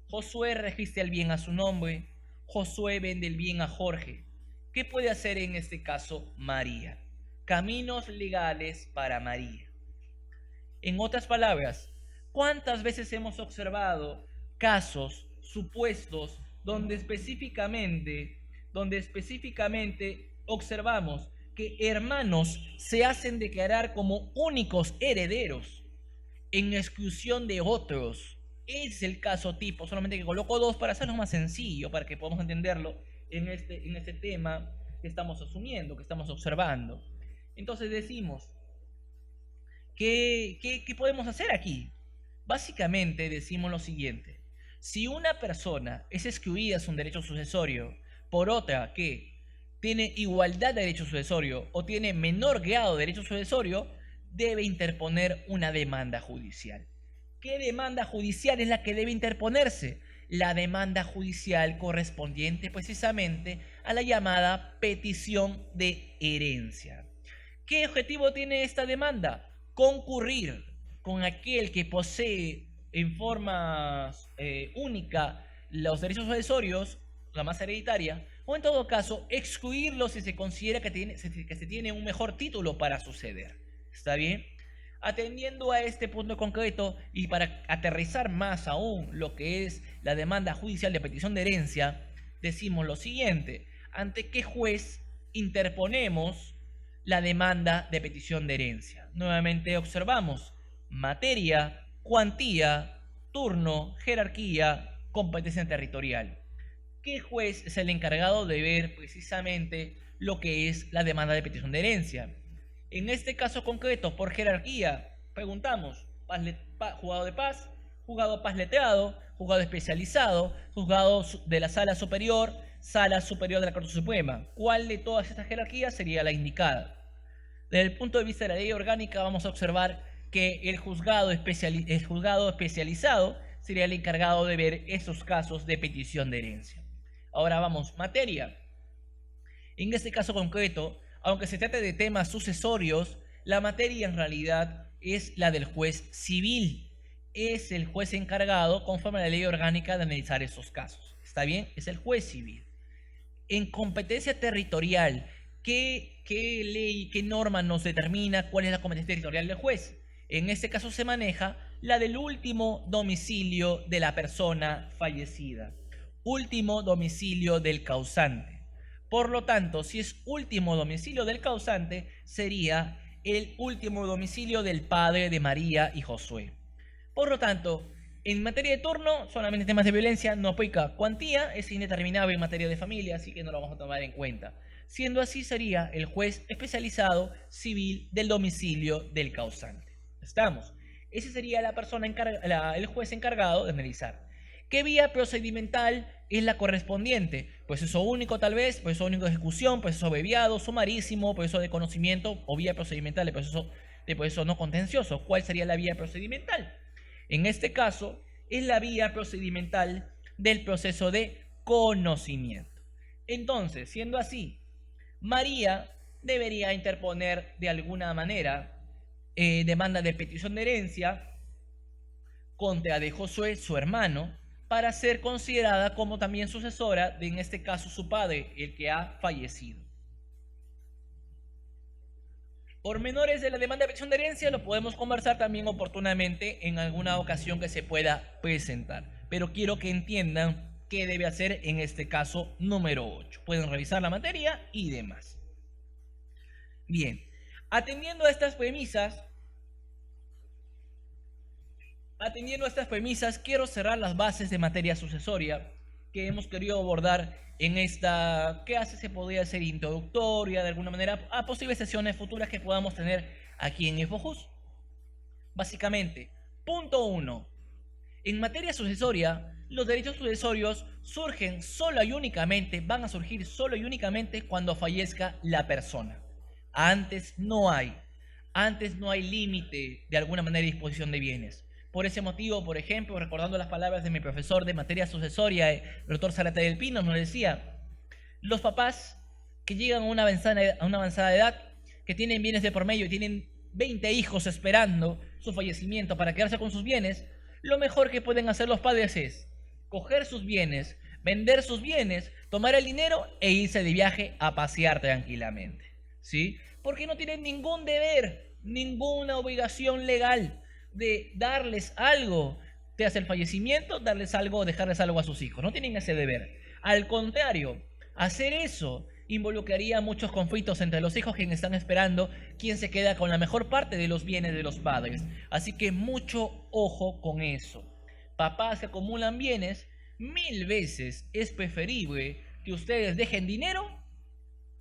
Speaker 1: Josué registra el bien a su nombre. Josué vende el bien a Jorge. ¿Qué puede hacer en este caso María? Caminos legales para María. En otras palabras, ¿cuántas veces hemos observado casos supuestos donde específicamente observamos que hermanos se hacen declarar como únicos herederos en exclusión de otros? Es el caso tipo, solamente que coloco dos para hacerlo más sencillo, para que podamos entenderlo en este tema que estamos asumiendo, que estamos observando. Entonces decimos, ¿qué podemos hacer aquí? Básicamente decimos lo siguiente: si una persona es excluida de un derecho sucesorio por otra que tiene igualdad de derecho sucesorio o tiene menor grado de derecho sucesorio, debe interponer una demanda judicial. ¿Qué demanda judicial es la que debe interponerse? La demanda judicial correspondiente precisamente a la llamada petición de herencia. ¿Qué objetivo tiene esta demanda? Concurrir con aquel que posee en forma única los derechos sucesorios, la masa hereditaria, o en todo caso excluirlo si se considera que se tiene un mejor título para suceder. ¿Está bien? Atendiendo a este punto concreto y para aterrizar más aún lo que es la demanda judicial de petición de herencia, decimos lo siguiente: ¿ante qué juez interponemos la demanda de petición de herencia? Nuevamente observamos materia, cuantía, turno, jerarquía, competencia territorial. ¿Qué juez es el encargado de ver precisamente lo que es la demanda de petición de herencia? En este caso concreto, por jerarquía, preguntamos: juzgado de paz, juzgado paz letrado, juzgado especializado, juzgado de la sala superior de la Corte Suprema. ¿Cuál de todas estas jerarquías sería la indicada? Desde el punto de vista de la ley orgánica, vamos a observar que el juzgado especializado sería el encargado de ver estos casos de petición de herencia. Ahora vamos, materia. En este caso concreto, aunque se trate de temas sucesorios, la materia en realidad es la del juez civil. Es el juez encargado, conforme a la ley orgánica, de analizar esos casos. ¿Está bien? Es el juez civil. En competencia territorial, ¿qué ley, qué norma nos determina cuál es la competencia territorial del juez? En este caso se maneja la del último domicilio de la persona fallecida. Último domicilio del causante. Por lo tanto, si es último domicilio del causante, sería el último domicilio del padre de María y Josué. Por lo tanto, en materia de turno, solamente temas de violencia, no aplica. Cuantía es indeterminable en materia de familia, así que no lo vamos a tomar en cuenta. Siendo así, sería el juez especializado civil del domicilio del causante. ¿Estamos? Ese sería el juez encargado de analizar. ¿Qué vía procedimental es la correspondiente? Proceso único tal vez, proceso único de ejecución, proceso abreviado, sumarísimo, proceso de conocimiento o vía procedimental de proceso no contencioso. ¿Cuál sería la vía procedimental? En este caso es la vía procedimental del proceso de conocimiento. Entonces, siendo así, María debería interponer de alguna manera demanda de petición de herencia contra de Josué, su hermano, para ser considerada como también sucesora de, en este caso, su padre, el que ha fallecido. Pormenores de la demanda de petición de herencia lo podemos conversar también oportunamente en alguna ocasión que se pueda presentar, pero quiero que entiendan qué debe hacer en este caso número 8. Pueden revisar la materia y demás. Bien, atendiendo a estas premisas, quiero cerrar las bases de materia sucesoria que hemos querido abordar en esta clase. Se podría hacer introductoria de alguna manera a posibles sesiones futuras que podamos tener aquí en Infojus. Básicamente, punto 1. En materia sucesoria, los derechos sucesorios van a surgir solo y únicamente cuando fallezca la persona. Antes no hay límite de alguna manera de disposición de bienes. Por ese motivo, por ejemplo, recordando las palabras de mi profesor de materia sucesoria, el doctor Zárate del Pino, nos decía: los papás que llegan a una avanzada edad, que tienen bienes de por medio y tienen 20 hijos esperando su fallecimiento para quedarse con sus bienes, lo mejor que pueden hacer los padres es coger sus bienes, vender sus bienes, tomar el dinero e irse de viaje a pasear tranquilamente, ¿sí? Porque no tienen ningún deber, ninguna obligación legal de darles algo tras el fallecimiento, darles algo o dejarles algo a sus hijos. No tienen ese deber. Al contrario, hacer eso involucraría muchos conflictos entre los hijos, quienes están esperando quién se queda con la mejor parte de los bienes de los padres. Así que mucho ojo con eso. Papás que acumulan bienes, 1000 veces es preferible que ustedes dejen dinero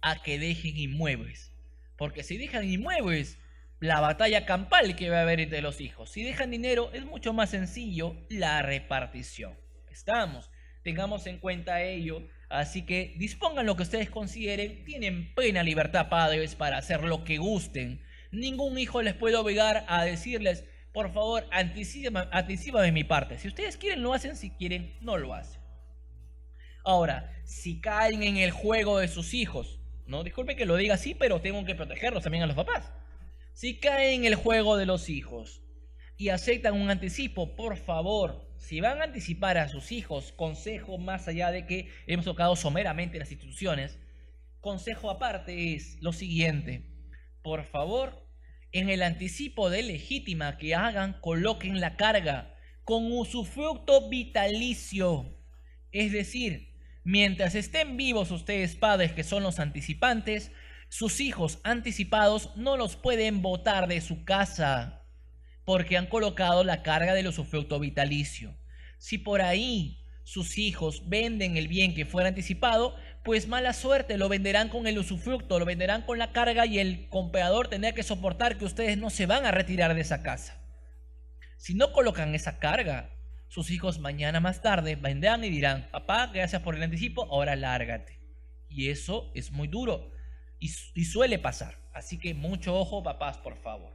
Speaker 1: a que dejen inmuebles. Porque si dejan inmuebles, la batalla campal que va a haber entre los hijos. Si dejan dinero, es mucho más sencillo la repartición. Estamos, tengamos en cuenta ello. Así que dispongan lo que ustedes consideren. Tienen plena libertad, padres, para hacer lo que gusten. Ningún hijo les puede obligar a decirles, por favor, anticípame mi parte. Si ustedes quieren, lo hacen. Si quieren, no lo hacen. Ahora, si caen en el juego de sus hijos, no, disculpe que lo diga así, pero tengo que protegerlos también a los papás. Si caen en el juego de los hijos y aceptan un anticipo, por favor, si van a anticipar a sus hijos, consejo más allá de que hemos tocado someramente las instituciones, consejo aparte es lo siguiente: por favor, en el anticipo de legítima que hagan, coloquen la carga con usufructo vitalicio. Es decir, mientras estén vivos ustedes, padres que son los anticipantes, sus hijos anticipados no los pueden botar de su casa porque han colocado la carga del usufructo vitalicio. Si por ahí sus hijos venden el bien que fuera anticipado, pues mala suerte, lo venderán con el usufructo, lo venderán con la carga y el comprador tendrá que soportar que ustedes no se van a retirar de esa casa. Si no colocan esa carga, sus hijos mañana más tarde vendrán y dirán: papá, gracias por el anticipo, ahora lárgate. Y eso es muy duro y suele pasar. Así que mucho ojo, papás, por favor.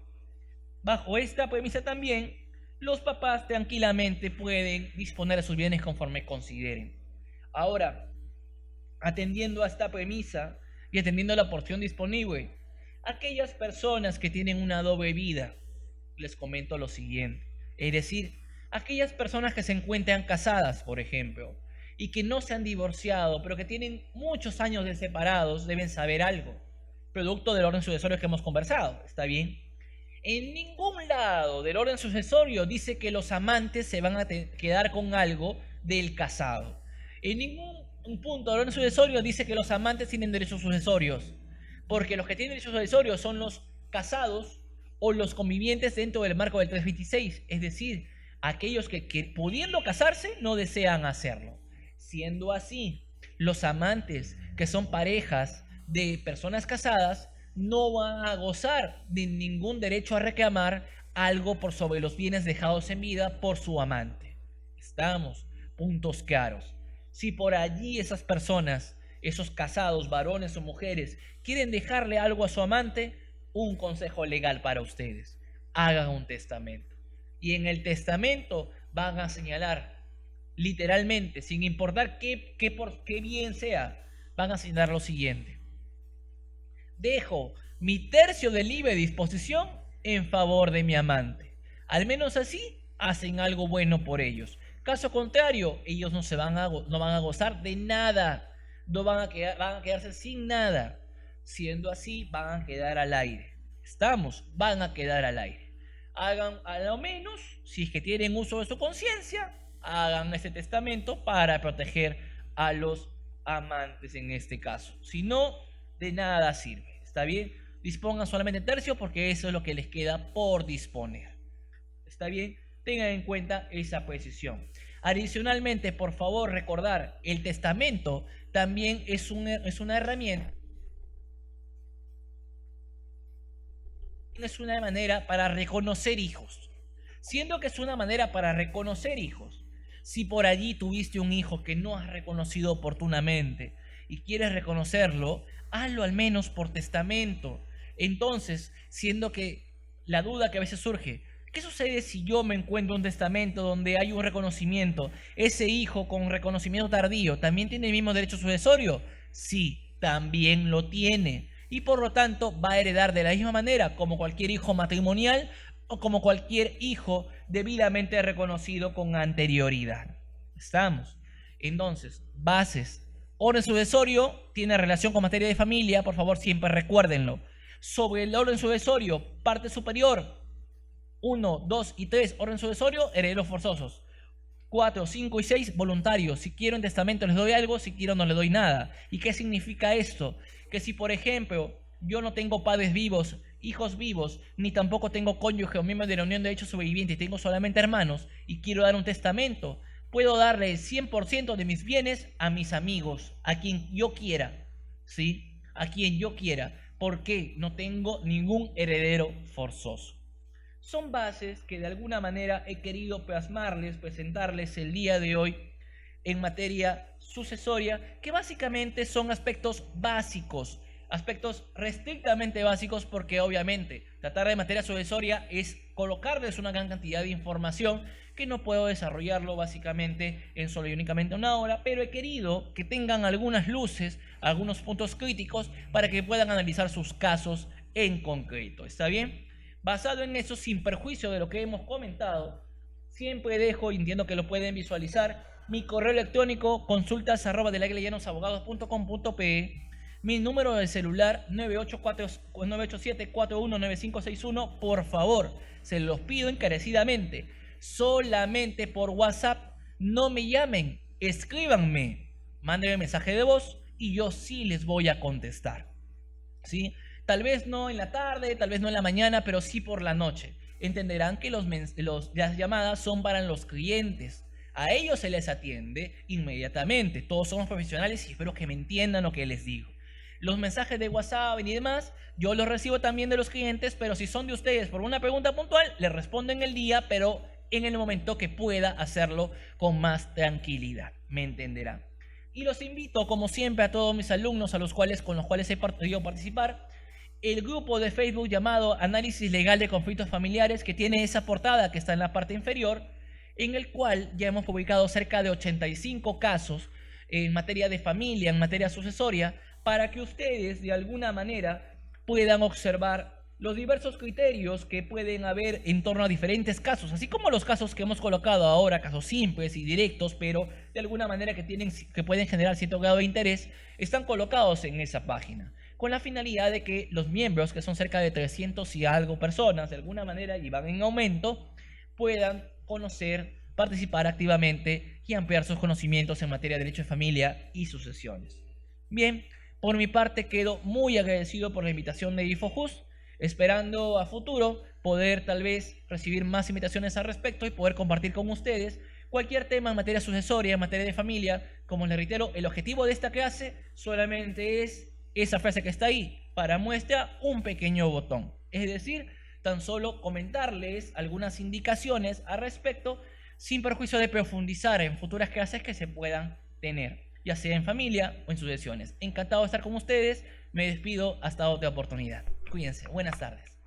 Speaker 1: Bajo esta premisa también, los papás tranquilamente pueden disponer de sus bienes conforme consideren. Ahora, atendiendo a esta premisa y atendiendo a la porción disponible, aquellas personas que tienen una doble vida, les comento lo siguiente. Es decir, aquellas personas que se encuentran casadas, por ejemplo, y que no se han divorciado, pero que tienen muchos años de separados, deben saber algo, producto del orden sucesorio que hemos conversado, ¿está bien? En ningún lado del orden sucesorio dice que los amantes se van a quedar con algo del casado. En ningún punto del orden sucesorio dice que los amantes tienen derechos sucesorios, porque los que tienen derechos sucesorios son los casados o los convivientes dentro del marco del 326, es decir, aquellos que pudiendo casarse no desean hacerlo. Siendo así, los amantes que son parejas de personas casadas no van a gozar de ningún derecho a reclamar algo por sobre los bienes dejados en vida por su amante. Estamos, puntos claros. Si por allí esas personas, esos casados, varones o mujeres, quieren dejarle algo a su amante, un consejo legal para ustedes: hagan un testamento. Y en el testamento van a señalar, literalmente, sin importar qué bien sea, van a señalar lo siguiente: dejo mi tercio de libre disposición en favor de mi amante. Al menos así hacen algo bueno por ellos. Caso contrario, ellos no van a gozar de nada. Van a quedarse sin nada. Siendo así, van a quedar al aire. Estamos, van a quedar al aire. Hagan a lo menos, si es que tienen uso de su conciencia, hagan ese testamento para proteger a los amantes en este caso. Si no, de nada sirve. ¿Está bien? Dispongan solamente tercio porque eso es lo que les queda por disponer. ¿Está bien? Tengan en cuenta esa precisión. Adicionalmente, por favor, recordar, el testamento también es una herramienta. Es una manera para reconocer hijos. Siendo que es una manera para reconocer hijos. Si por allí tuviste un hijo que no has reconocido oportunamente y quieres reconocerlo, hazlo al menos por testamento. Entonces, siendo que la duda que a veces surge, ¿qué sucede si yo me encuentro un testamento donde hay un reconocimiento? ¿Ese hijo con reconocimiento tardío también tiene el mismo derecho sucesorio? Sí, también lo tiene. y por lo tanto va a heredar de la misma manera como cualquier hijo matrimonial o como cualquier hijo debidamente reconocido con anterioridad. ¿Estamos? Entonces, bases. Orden sucesorio tiene relación con materia de familia, por favor siempre recuérdenlo. Sobre el orden sucesorio, parte superior, 1, 2 y 3, orden sucesorio, herederos forzosos. 4, 5 y 6, voluntarios. Si quiero en testamento les doy algo, si quiero no les doy nada. ¿Y qué significa esto? Que si, por ejemplo, yo no tengo padres vivos, hijos vivos, ni tampoco tengo cónyuge o miembro de la unión de hechos sobrevivientes, tengo solamente hermanos y quiero dar un testamento, puedo darle el 100% de mis bienes a mis amigos, a quien yo quiera, ¿sí? A quien yo quiera, porque no tengo ningún heredero forzoso. Son bases que de alguna manera he querido plasmarles, presentarles el día de hoy en materia sucesoria, que básicamente son aspectos básicos, aspectos restrictamente básicos, porque obviamente tratar de materia sucesoria es colocarles una gran cantidad de información que no puedo desarrollarlo básicamente en solo y únicamente una hora, pero he querido que tengan algunas luces, algunos puntos críticos para que puedan analizar sus casos en concreto. ¿Está bien? Basado en eso, sin perjuicio de lo que hemos comentado, siempre dejo, y entiendo que lo pueden visualizar, mi correo electrónico consultas@delaguillanosAbogados.com.pe, mi número de celular 987-419561. Por favor, se los pido encarecidamente, solamente por WhatsApp. No me llamen, escríbanme, mándenme mensaje de voz y yo sí les voy a contestar, ¿sí? Tal vez no en la tarde, tal vez no en la mañana, pero sí por la noche. Entenderán que las llamadas son para los clientes. A ellos se les atiende inmediatamente. Todos somos profesionales y espero que me entiendan lo que les digo. Los mensajes de WhatsApp y demás, yo los recibo también de los clientes, pero si son de ustedes por una pregunta puntual, les respondo en el día, pero en el momento que pueda hacerlo con más tranquilidad. Me entenderán. Y los invito, como siempre, a todos mis alumnos con los cuales he podido participar, el grupo de Facebook llamado Análisis Legal de Conflictos Familiares, que tiene esa portada que está en la parte inferior, en el cual ya hemos publicado cerca de 85 casos en materia de familia, en materia sucesoria, para que ustedes de alguna manera puedan observar los diversos criterios que pueden haber en torno a diferentes casos, así como los casos que hemos colocado ahora, casos simples y directos, pero de alguna manera que pueden generar cierto grado de interés, están colocados en esa página, con la finalidad de que los miembros, que son cerca de 300 y algo personas, de alguna manera, y van en aumento, puedan conocer, participar activamente y ampliar sus conocimientos en materia de derecho de familia y sucesiones. Bien, por mi parte quedo muy agradecido por la invitación de InfoJust, esperando a futuro poder tal vez recibir más invitaciones al respecto y poder compartir con ustedes cualquier tema en materia sucesoria, en materia de familia. Como les reitero, el objetivo de esta clase solamente es esa frase que está ahí, para muestra un pequeño botón. Es decir, tan solo comentarles algunas indicaciones al respecto, sin perjuicio de profundizar en futuras clases que se puedan tener, ya sea en familia o en sucesiones. Encantado de estar con ustedes, me despido hasta otra oportunidad. Cuídense, buenas tardes.